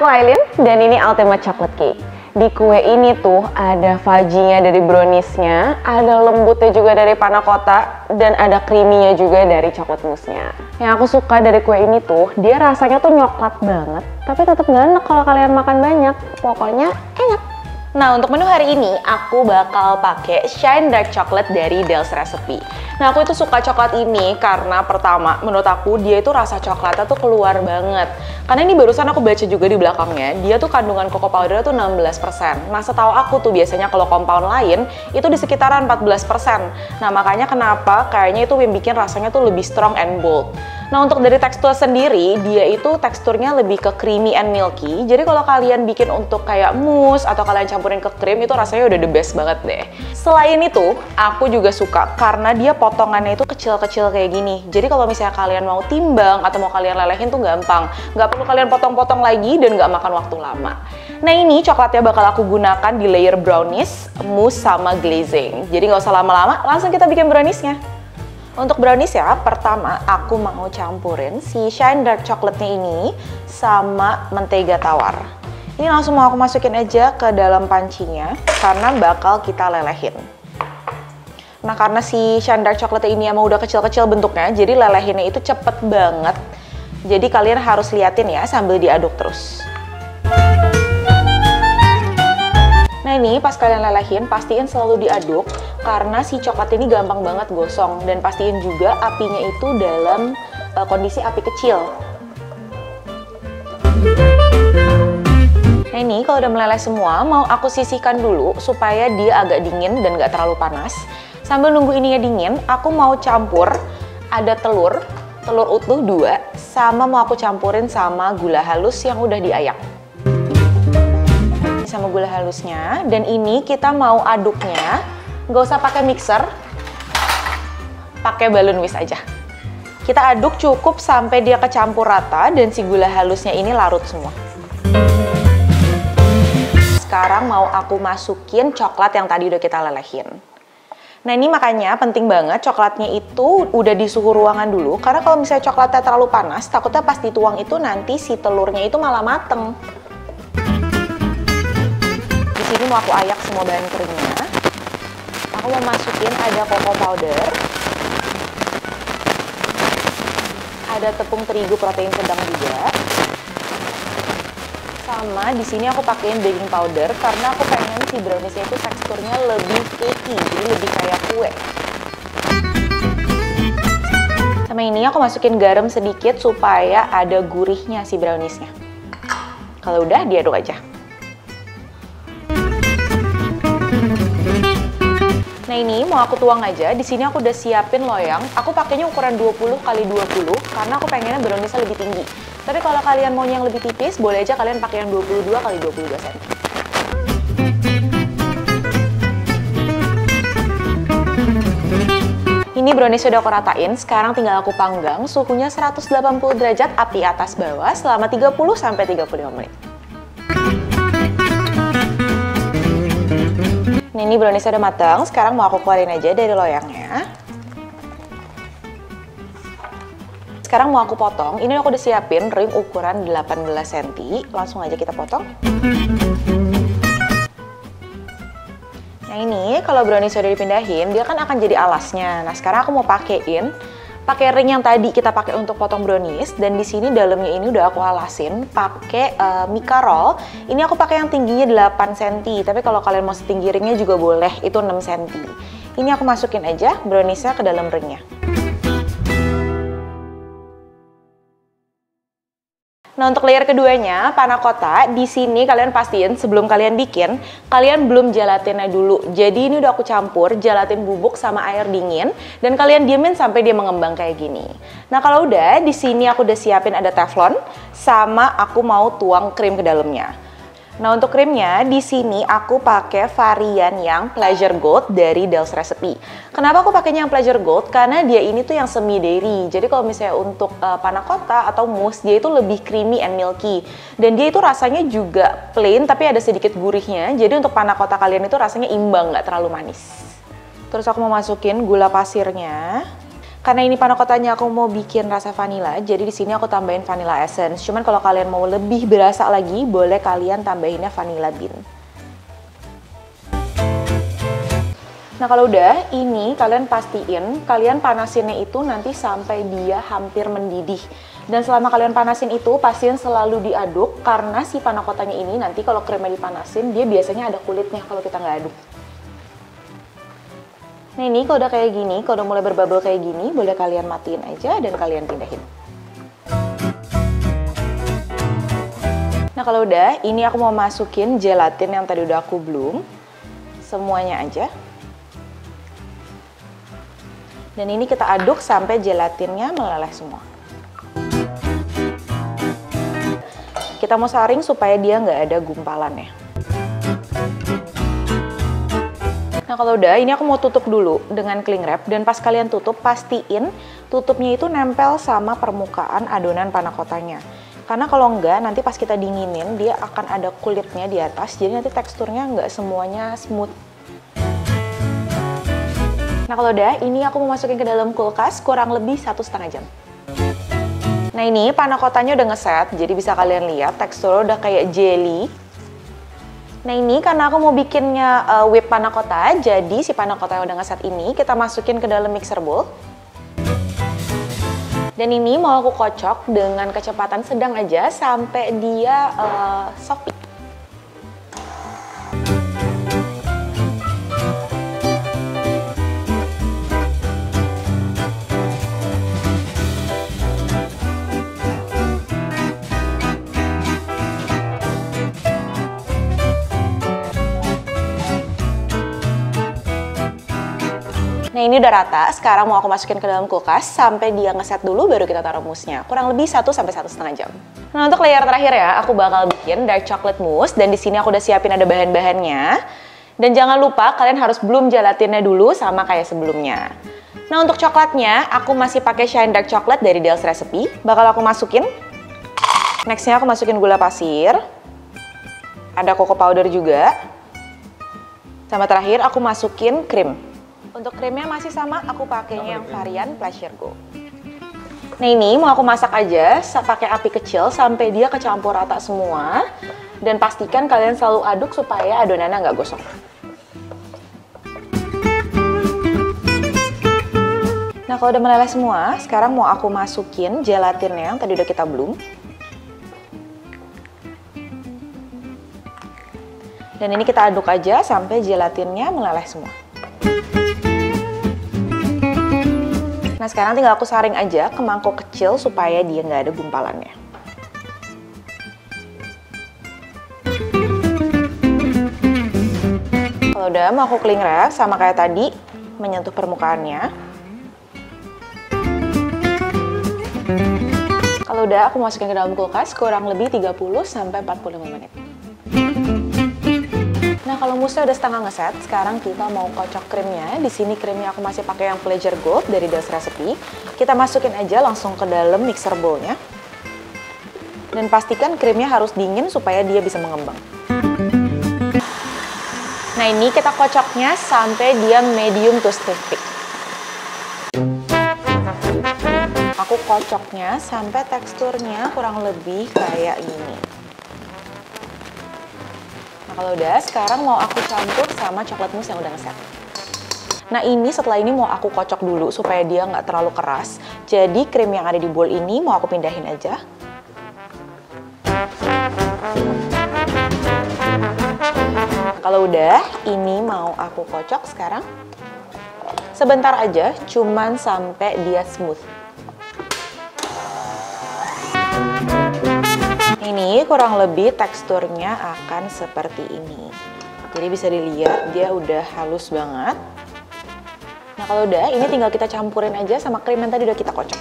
aku Aileen dan ini Ultimate Chocolate Cake. Di kue ini tuh ada fudgy-nya dari brownies-nya, ada lembutnya juga dari panna cotta, dan ada creamy-nya juga dari coklat mousse-nya. Yang aku suka dari kue ini tuh, dia rasanya tuh nyoklat banget, tapi tetap gak enak kalau kalian makan banyak. Pokoknya enak. Nah, untuk menu hari ini aku bakal pakai Shine Dark Chocolate dari Del's Recipe. Nah, aku itu suka coklat ini karena pertama, menurut aku dia itu rasa coklatnya tuh keluar banget. Karena ini barusan aku baca juga di belakangnya, dia tuh kandungan cocoa powder tuh 16%. Nah, setahu aku tuh biasanya kalau compound lain itu di sekitaran 14%. Nah, makanya kenapa kayaknya itu yang bikin rasanya tuh lebih strong and bold. Nah, untuk dari tekstur sendiri, dia itu teksturnya lebih ke creamy and milky. Jadi kalau kalian bikin untuk kayak mousse atau kalian campurin ke krim, itu rasanya udah the best banget deh. Selain itu, aku juga suka karena dia potongannya itu kecil-kecil kayak gini. Jadi kalau misalnya kalian mau timbang atau mau kalian lelehin tuh gampang. Nggak perlu kalian potong-potong lagi dan nggak makan waktu lama. Nah, ini coklatnya bakal aku gunakan di layer brownies, mousse, sama glazing. Jadi nggak usah lama-lama, langsung kita bikin browniesnya. Untuk brownies ya, pertama aku mau campurin si Shine Dark Chocolate-nya ini sama mentega tawar. Ini langsung mau aku masukin aja ke dalam pancinya karena bakal kita lelehin. Nah, karena si Shine Dark Chocolate ini emang udah kecil-kecil bentuknya, jadi lelehinnya itu cepet banget. Jadi kalian harus liatin ya sambil diaduk terus. Nah, ini pas kalian lelehin, pastiin selalu diaduk karena si coklat ini gampang banget gosong, dan pastiin juga apinya itu dalam kondisi api kecil. Nah, ini kalau udah meleleh semua, mau aku sisihkan dulu supaya dia agak dingin dan gak terlalu panas. Sambil nunggu ininya dingin, aku mau campur ada telur utuh 2, sama mau aku campurin sama gula halus yang udah diayak. Sama gula halusnya, dan ini kita mau aduknya nggak usah pakai mixer, pakai balloon whisk aja. Kita aduk cukup sampai dia kecampur rata dan si gula halusnya ini larut semua. Sekarang mau aku masukin coklat yang tadi udah kita lelehin. Nah, ini makanya penting banget coklatnya itu udah di suhu ruangan dulu, karena kalau misalnya coklatnya terlalu panas, takutnya pas dituang itu nanti si telurnya itu malah mateng. Ini mau aku ayak semua bahan keringnya. Aku mau masukin ada cocoa powder, ada tepung terigu protein sedang juga, sama di sini aku pakein baking powder karena aku pengen si browniesnya itu teksturnya lebih cakey, jadi lebih kayak kue. Sama ini aku masukin garam sedikit supaya ada gurihnya si browniesnya. Kalau udah diaduk aja. Nah, ini mau aku tuang aja. Di sini aku udah siapin loyang. Aku pakainya ukuran 20 x 20 karena aku pengennya browniesnya lebih tinggi. Tapi kalau kalian maunya yang lebih tipis, boleh aja kalian pakai yang 22 x 22 cm. Ini brownies sudah aku ratain. Sekarang tinggal aku panggang. Suhunya 180 derajat api atas bawah selama 30 sampai 35 menit. Nah, ini browniesnya udah matang, sekarang mau aku keluarin aja dari loyangnya. Sekarang mau aku potong, ini aku udah siapin ring ukuran 18 cm, langsung aja kita potong. Nah, ini kalau browniesnya udah dipindahin, dia kan akan jadi alasnya. Nah, sekarang aku mau pakai ring yang tadi kita pakai untuk potong brownies, dan di sini dalamnya ini udah aku alasin pakai mica roll. Ini aku pakai yang tingginya 8 cm, tapi kalau kalian mau setinggi ringnya juga boleh, itu 6 cm. Ini aku masukin aja browniesnya ke dalam ringnya. Nah, untuk layer keduanya, panna cotta, di sini kalian pastiin sebelum kalian bikin, kalian belum gelatinnya dulu. Jadi ini udah aku campur gelatin bubuk sama air dingin, dan kalian diemin sampai dia mengembang kayak gini. Nah, kalau udah, di sini aku udah siapin ada teflon, sama aku mau tuang krim ke dalamnya. Nah, untuk krimnya di sini aku pakai varian yang Pleasure Gold dari Del's Recipe. Kenapa aku pakainya yang Pleasure Gold? Karena dia ini tuh yang semi dairy. Jadi kalau misalnya untuk panna cotta atau mousse, dia itu lebih creamy and milky. Dan dia itu rasanya juga plain tapi ada sedikit gurihnya. Jadi untuk panna cotta kalian itu rasanya imbang, nggak terlalu manis. Terus aku mau masukin gula pasirnya. Karena ini panna cottanya aku mau bikin rasa vanilla, jadi di sini aku tambahin vanilla essence. Cuman kalau kalian mau lebih berasa lagi, boleh kalian tambahinnya vanilla bean. Nah kalau udah, ini kalian pastiin kalian panasinnya itu nanti sampai dia hampir mendidih. Dan selama kalian panasin itu, pastiin selalu diaduk karena si panna cottanya ini nanti kalau krimnya dipanasin, dia biasanya ada kulitnya kalau kita nggak aduk. Nah ini kalau udah kayak gini, kalau udah mulai berbubble kayak gini, boleh kalian matiin aja dan kalian pindahin. Nah kalau udah, ini aku mau masukin gelatin yang tadi udah aku bloom. Semuanya aja. Dan ini kita aduk sampai gelatinnya meleleh semua. Kita mau saring supaya dia nggak ada gumpalannya. Nah kalau udah, ini aku mau tutup dulu dengan cling wrap, dan pas kalian tutup, pastiin tutupnya itu nempel sama permukaan adonan panna cottanya. Karena kalau enggak, nanti pas kita dinginin, dia akan ada kulitnya di atas, jadi nanti teksturnya nggak semuanya smooth. Nah kalau udah, ini aku mau masukin ke dalam kulkas kurang lebih 1,5 jam. Nah ini panna cottanya udah ngeset, jadi bisa kalian lihat teksturnya udah kayak jelly. Nah ini karena aku mau bikinnya whip panna cotta, jadi si panna cotta yang udah ngeset ini kita masukin ke dalam mixer bowl. Dan ini mau aku kocok dengan kecepatan sedang aja sampai dia soft. Nah ini udah rata, sekarang mau aku masukin ke dalam kulkas sampai dia ngeset dulu baru kita taruh mousse-nya. Kurang lebih 1 sampai 1,5 jam. Nah untuk layer terakhir ya, aku bakal bikin dark chocolate mousse dan di sini aku udah siapin ada bahan-bahannya. Dan jangan lupa kalian harus bloom gelatinnya dulu sama kayak sebelumnya. Nah untuk coklatnya, aku masih pakai Shine Dark Chocolate dari Dale's Recipe. Bakal aku masukin. Nextnya aku masukin gula pasir. Ada cocoa powder juga. Sama terakhir aku masukin krim. Untuk krimnya masih sama, aku pakainya yang varian Pleasure Go. Nah ini mau aku masak aja pakai api kecil sampai dia kecampur rata semua. Dan pastikan kalian selalu aduk supaya adonannya nggak gosong. Nah kalau udah meleleh semua, sekarang mau aku masukin gelatinnya yang tadi udah kita bloom. Dan ini kita aduk aja sampai gelatinnya meleleh semua. Nah sekarang tinggal aku saring aja ke mangkok kecil supaya dia nggak ada gumpalannya. Kalau udah mau aku cling wrap sama kayak tadi, menyentuh permukaannya. Kalau udah aku masukin ke dalam kulkas kurang lebih 30 sampai 45 menit. Nah kalau mousse-nya udah setengah ngeset, sekarang kita mau kocok krimnya. Di sini krimnya aku masih pakai yang Pleasure Gold dari Dale's Recipe. Kita masukin aja langsung ke dalam mixer bowl-nya. Dan pastikan krimnya harus dingin supaya dia bisa mengembang. Nah ini kita kocoknya sampai dia medium to stiff. Aku kocoknya sampai teksturnya kurang lebih kayak gini. Nah kalau udah, sekarang mau aku campur sama coklat mousse yang udah ngeset. Nah ini setelah ini mau aku kocok dulu supaya dia nggak terlalu keras. Jadi krim yang ada di bowl ini mau aku pindahin aja. Kalau udah, ini mau aku kocok sekarang. Sebentar aja, cuman sampai dia smooth. Ini kurang lebih teksturnya akan seperti ini. Jadi bisa dilihat dia udah halus banget. Nah kalau udah, ini tinggal kita campurin aja sama krim yang tadi udah kita kocok.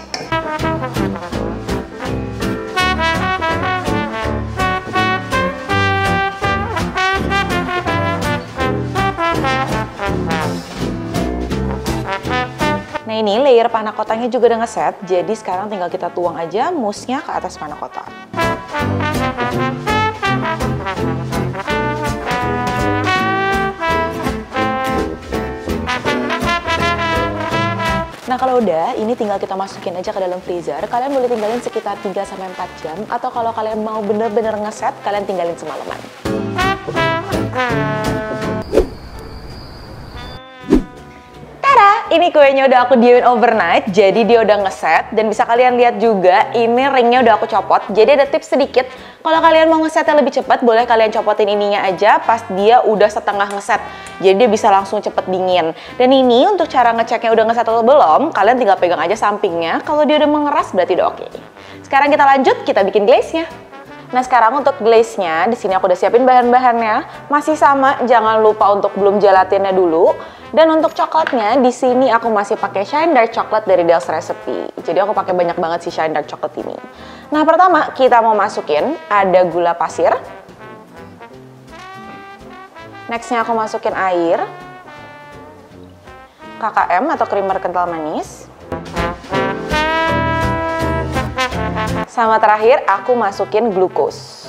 Nah ini layer panna cottanya juga udah ngeset, jadi sekarang tinggal kita tuang aja mousse-nya ke atas panna cotta. Nah kalau udah, ini tinggal kita masukin aja ke dalam freezer. Kalian boleh tinggalin sekitar 3-4 jam. Atau kalau kalian mau bener-bener ngeset, kalian tinggalin semalaman. Ini kuenya udah aku diemin overnight, jadi dia udah ngeset. Dan bisa kalian lihat juga, ini ringnya udah aku copot. Jadi ada tips sedikit, kalau kalian mau ngesetnya lebih cepat, boleh kalian copotin ininya aja pas dia udah setengah ngeset. Jadi dia bisa langsung cepet dingin. Dan ini untuk cara ngeceknya udah ngeset atau belum, kalian tinggal pegang aja sampingnya. Kalau dia udah mengeras berarti udah oke. Sekarang kita lanjut, kita bikin glaze-nya. Nah sekarang untuk glaze-nya, di sini aku udah siapin bahan-bahannya. Masih sama, jangan lupa untuk belum gelatinnya dulu. Dan untuk coklatnya, di sini aku masih pakai Shine Dark Chocolate dari Del's Recipe. Jadi aku pakai banyak banget si Shine Dark Chocolate ini. Nah pertama kita mau masukin ada gula pasir. Nextnya aku masukin air, KKM atau creamer kental manis. Sama terakhir aku masukin glukos.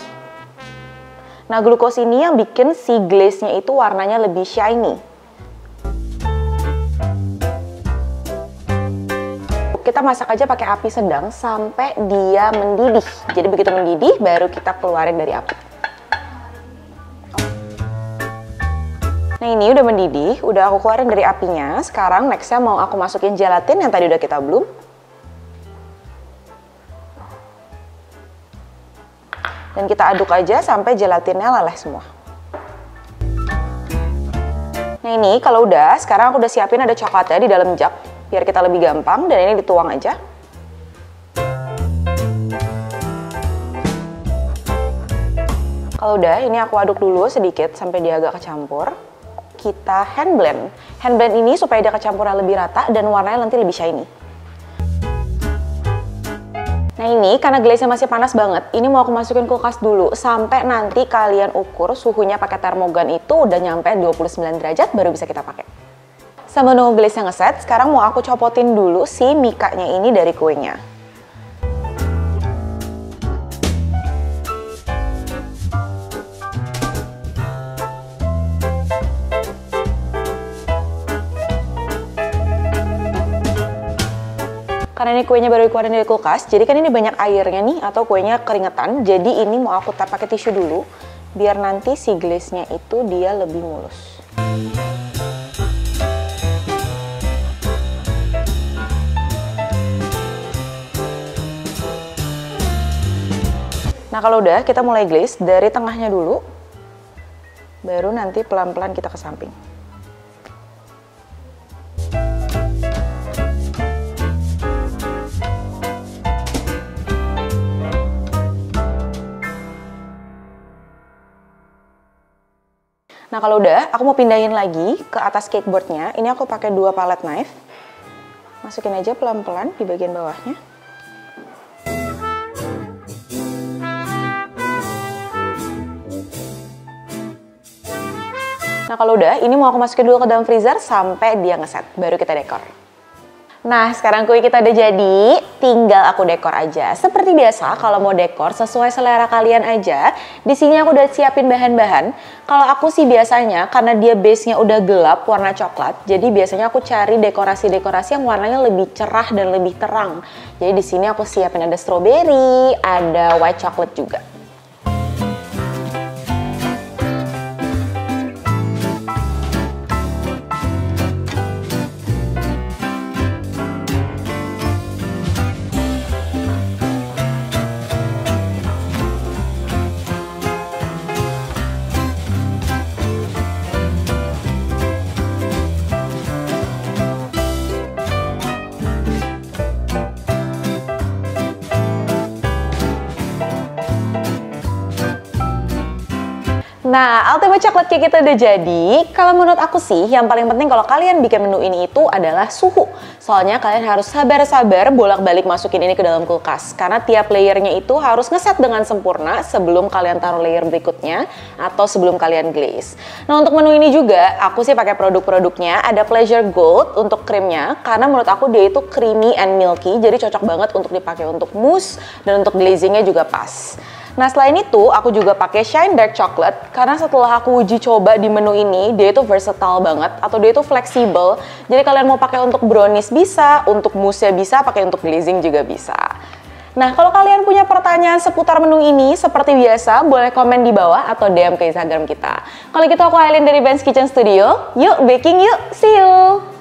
Nah glukos ini yang bikin si glaze-nya itu warnanya lebih shiny. Kita masak aja pakai api sedang sampai dia mendidih. Jadi begitu mendidih baru kita keluarin dari api. Nah ini udah mendidih, udah aku keluarin dari apinya. Sekarang nextnya mau aku masukin gelatin yang tadi udah kita belum. Dan kita aduk aja sampai gelatinnya leleh semua. Nah ini kalau udah, sekarang aku udah siapin ada coklatnya di dalam jug. Biar kita lebih gampang, dan ini dituang aja. Kalau udah, ini aku aduk dulu sedikit sampai dia agak kecampur. Kita hand blend. Hand blend ini supaya dia kecampurnya lebih rata dan warnanya nanti lebih shiny. Nah ini karena glaze-nya masih panas banget, ini mau aku masukin kulkas dulu sampai nanti kalian ukur suhunya pakai termogan itu udah nyampe 29 derajat baru bisa kita pakai. Sambil nunggu glaze-nya ngeset, sekarang mau aku copotin dulu si mikanya ini dari kuenya. Karena ini kuenya baru dikeluarin dari kulkas, jadi kan ini banyak airnya nih atau kuenya keringetan. Jadi ini mau aku tap pakai tisu dulu, biar nanti si glaze-nya itu dia lebih mulus. Nah kalau udah, kita mulai glaze dari tengahnya dulu, baru nanti pelan-pelan kita ke samping. Nah kalau udah, aku mau pindahin lagi ke atas cakeboardnya. Ini aku pakai 2 palette knife. Masukin aja pelan-pelan di bagian bawahnya. Nah kalau udah, ini mau aku masukin dulu ke dalam freezer sampai dia ngeset, baru kita dekor. Nah sekarang kue kita udah jadi, tinggal aku dekor aja. Seperti biasa, kalau mau dekor sesuai selera kalian aja. Di sini aku udah siapin bahan-bahan. Kalau aku sih biasanya, karena dia base-nya udah gelap warna coklat, jadi biasanya aku cari dekorasi-dekorasi yang warnanya lebih cerah dan lebih terang. Jadi di sini aku siapin ada strawberry, ada white chocolate juga. Nah, ultimate chocolate cake kita udah jadi. Kalau menurut aku sih, yang paling penting kalau kalian bikin menu ini itu adalah suhu. Soalnya kalian harus sabar-sabar bolak-balik masukin ini ke dalam kulkas. Karena tiap layernya itu harus ngeset dengan sempurna sebelum kalian taruh layer berikutnya atau sebelum kalian glaze. Nah, untuk menu ini juga aku sih pakai produk-produknya. Ada Pleasure Gold untuk krimnya, karena menurut aku dia itu creamy and milky, jadi cocok banget untuk dipakai untuk mousse dan untuk glazingnya juga pas. Nah selain itu, aku juga pakai Shine Dark Chocolate karena setelah aku uji coba di menu ini, dia itu versatile banget atau dia itu fleksibel. Jadi kalian mau pakai untuk brownies bisa, untuk mousse-nya bisa, pakai untuk glazing juga bisa. Nah kalau kalian punya pertanyaan seputar menu ini, seperti biasa, boleh komen di bawah atau DM ke Instagram kita. Kalau gitu aku Aileen dari Ben's Kitchen Studio. Yuk baking yuk, see you!